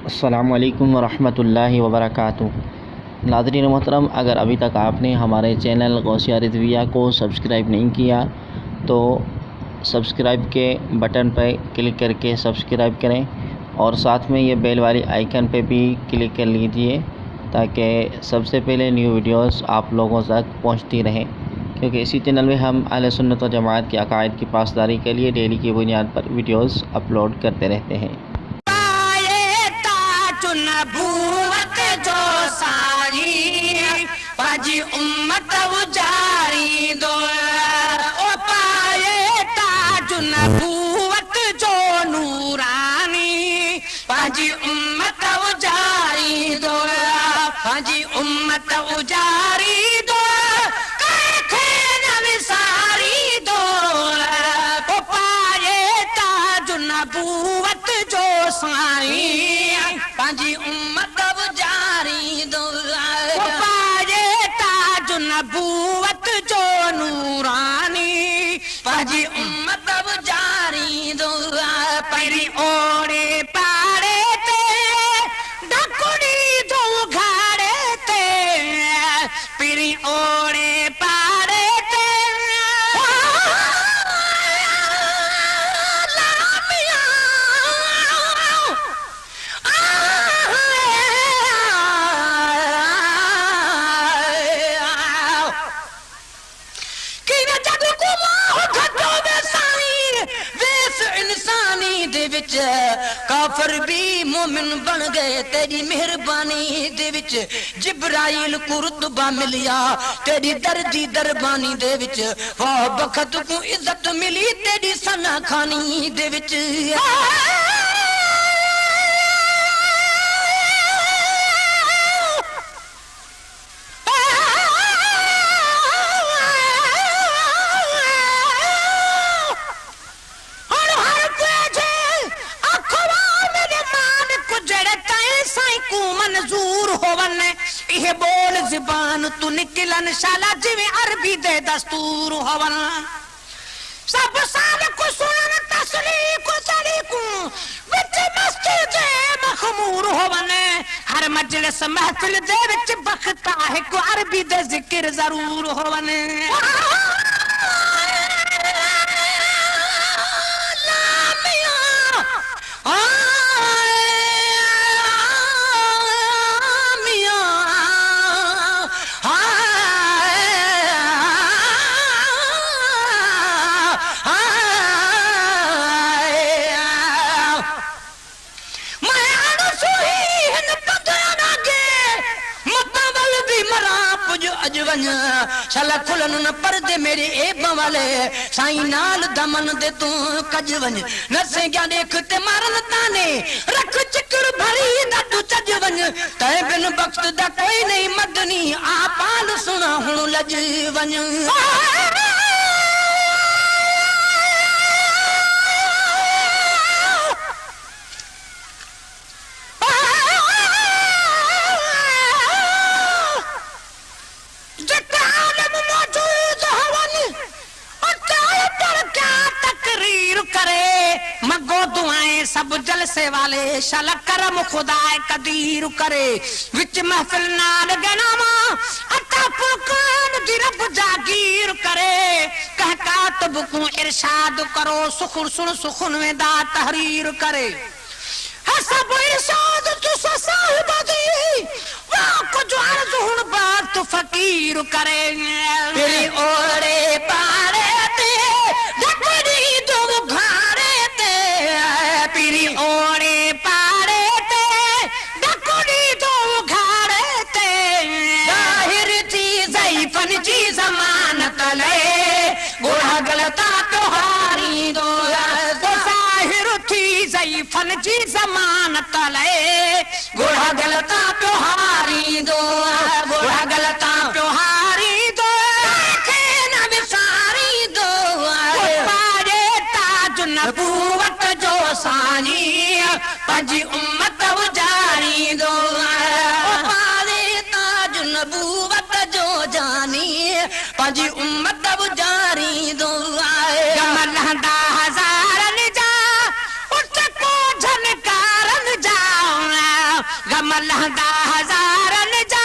अस्सलामु अलैकुम वरहमतुल्लाहि वबरकातुहू। नाज़रीन मोहतरम, अगर अभी तक आपने हमारे चैनल गौसिया रिज़विया को सब्सक्राइब नहीं किया तो सब्सक्राइब के बटन पर क्लिक करके सब्सक्राइब करें और साथ में ये बेल वाली आइकन पे भी क्लिक कर लीजिए ताकि सबसे पहले न्यू वीडियोस आप लोगों तक पहुंचती रहें, क्योंकि इसी चैनल में हम अहले सुन्नत व जमात के अकायद की पासदारी के लिए डेली की बुनियाद पर वीडियोस अपलोड करते रहते हैं। नबूवत जो सारी पाजी उम्मत उजारी दो ओ पाए ताज नबूवत जो नूरानी पाजी उम्मत उजारी दो पाजी उम्मत उजारी दो काखे नविसारी दो ओ पाए ताज नबूवत जो सारी पाजी उम्मत जारी दो पाजे ताज नबूवत जो नूरानी पाजी उम्मत जारी दो परी ओड़े पाड़े ते डकुड़ी दो घाड़े ते परी ओड़े पाड़े ते काफर भी मोमिन बन गए तेरी मेहरबानी दे विच जिब्राइल को रुतबा मिलिया तेरी दर्जी दरबानी दे विच वाह बखत को इज्जत मिली तेरी सना खानी दे विच मंजूर होवन ये बोल ज़बान तू निकलन शाला जिवे अरबी दे दस्तूर होवन सब साल को सुनन तस्लीम को तरीको विच मस्जिद मखमूर होवन हर मजलिस महफिल दे विच बखता है को अरबी दे जिक्र जरूर होवन शला खुलन न पर्दे मेरे ए बवाले साईं नाल दमन दे तू कज वंज नसे क्या देख ते मारन ताने रख चक्कर भरी दा तू चज वंज तै बिन बख्त दा कोई नहीं मदनी आ पाल सुना हुन लज वंज सब जलसे वाले शल करम खुदाए कदीर करे विच महफिल नाल गनामा अता फुरकान दी रब जागीर करे कह कातब को इरशाद करो सुखुन सुन सुखुन में दा तहरीर करे सब इरशाद तू साहिब दी वाह को जो अर्ज हुन बात तो फकीर करे तेरी ओरे पारे ते डकड़ी दो घाड़े पीरी ओड़े पाड़े ते डकुड़ी दो घाड़े ते जाहिर चीज फन जी जमानत ले गुड़ा गलता तोहारी दो जाहिर चीज फन जी जमानत ले गुड़ा गलता तोहारी दो गुड़ा गलता तोहारी दो न विसारी दो पाड़े ताज नबूवत सानी पाजी उम्मत जारी दो पाले ताज नबूवत जो जानी पाजी उम्मत जारी दो कमल 10,000 जा उठ को झनकारन जा गम लहंदा हज़ारन जा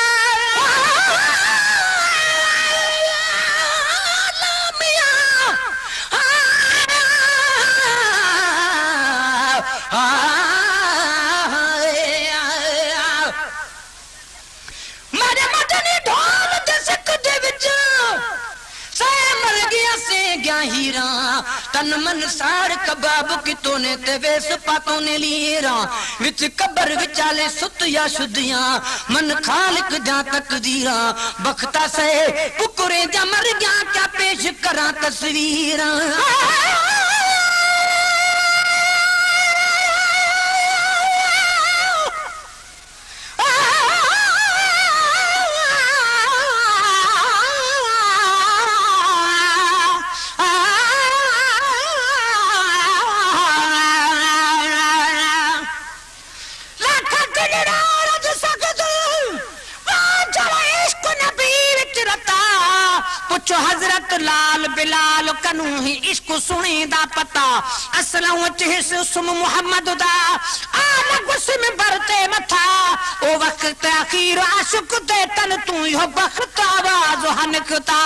तन मन साड़ कबाब कितों ने ते वेस पातों ने लीरा विच कबर विचाले सुत या शुद्धियां मन खालिक जा तकदीरा बख्ता से पुकरे जा मर गया क्या पेश करा तस्वीरां हजरत लाल बिलाल कनू ही इश्क सुने दा पता असलों चिस सुम मुहम्मद दा आलग सिम बरते मथा ओ वक्त आखिर आशिक ते तन तू यो बख्त आवाज हनकता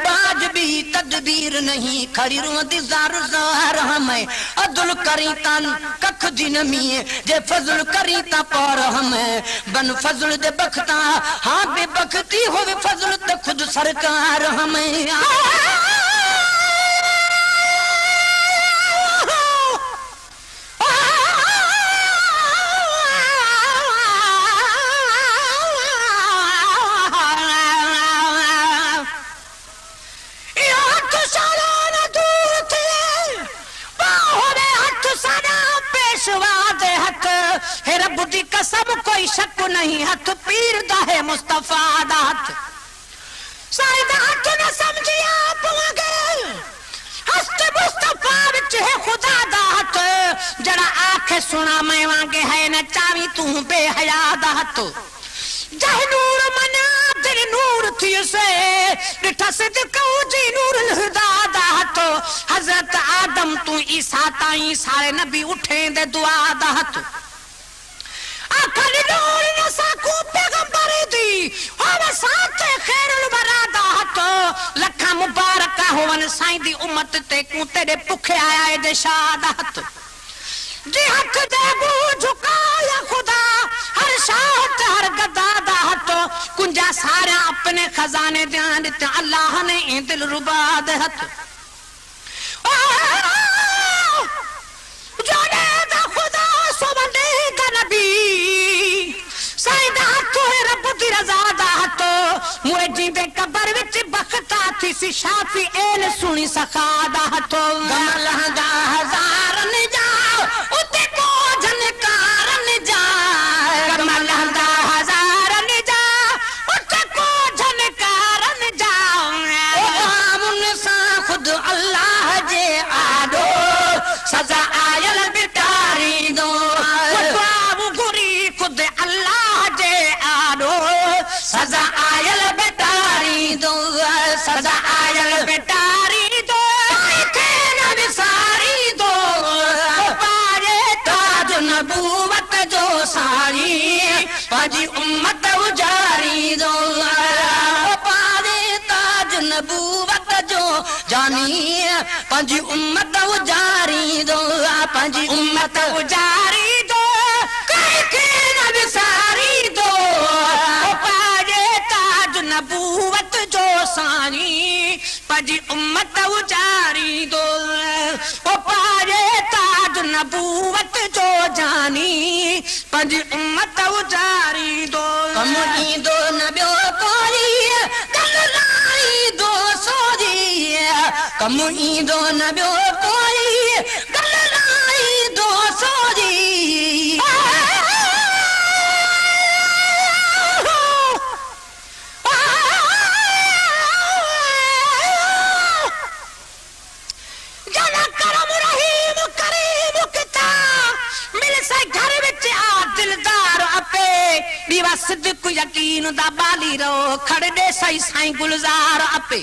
बाज भी तदबीर नहीं खड़ी रोंदी जार जार हमें अदुल करी तन कख दिन में जे फजल करी ता पर हमें बन फजल दे बख्ता हां बेबख्ती होवे फजल ते खुद सरकार हमें कसम कोई शक नहीं हथ पीर दा है मुस्तफा दा हथ सारे दा हथ न समझी आप मगर हस्त मुस्तफा विच है खुदा दा हथ जड़ा आखे सुना मैं वांगे है न चावी तू बेहया दा हथ जह नूर मना तेरे नूर थी से डिठा से कहूं जी नूर लहदा दा हथ हजरत आदम तू ईसा ताई सारे नबी उठे दे दुआ दा हथ आखली नूर न साकू पैगंबर दी होवे साथे खैरुल बरादा हथ लखा मुबारक होवन साईं दी उम्मत ते को तेरे भुखे आया है दे शहादत जी हथ दे गू झुकाया खुदा हर शाहत हर गदा दा हथ कुंजा सारा अपने खजाने ध्यान ते अल्लाह ने दिल रुबा दे हथ जोड़े दा खुदा सोबंदे का नबी साइदा तो रब दी रजा दा तो मुए जींदे कबर विच बख्ता थी सी शाफी एल सुनी सखा दा तो गम लहंदा हजार न जाओ उते को झनकार न जाए गम लहंदा हजार न जाओ उते को झनकार न जाओ मुन सा खुद अल्लाह जे आदो सजा आयल बिटारी दो बाबू गुरी खुद अल्लाह जे आदो सजा आयल बेटारी दो सजा आयल बेटारी दो न विसारी दो पारे ताज नबूवत जो सारी पाजी उम्मत उजारी दो पारे ताज नबूवत जो जानी पाजी उम्मत उजारी दो पाजी उम्मत उजारी दो के न विसारी दो पारे ताज नबूवत जो सारी पाजी उम्मत उजारी दो पारे ताज नबूवत जो जानी पाजी उम्मत उजारी दो कमुई दो नबियो कोरी गल लाई दो सोरी कमुई दो नबियो कोरी गल लाई दो सोरी वा सिद्दीक यकीन दा बाली रो खड़े दे सही साईं गुलजार आपे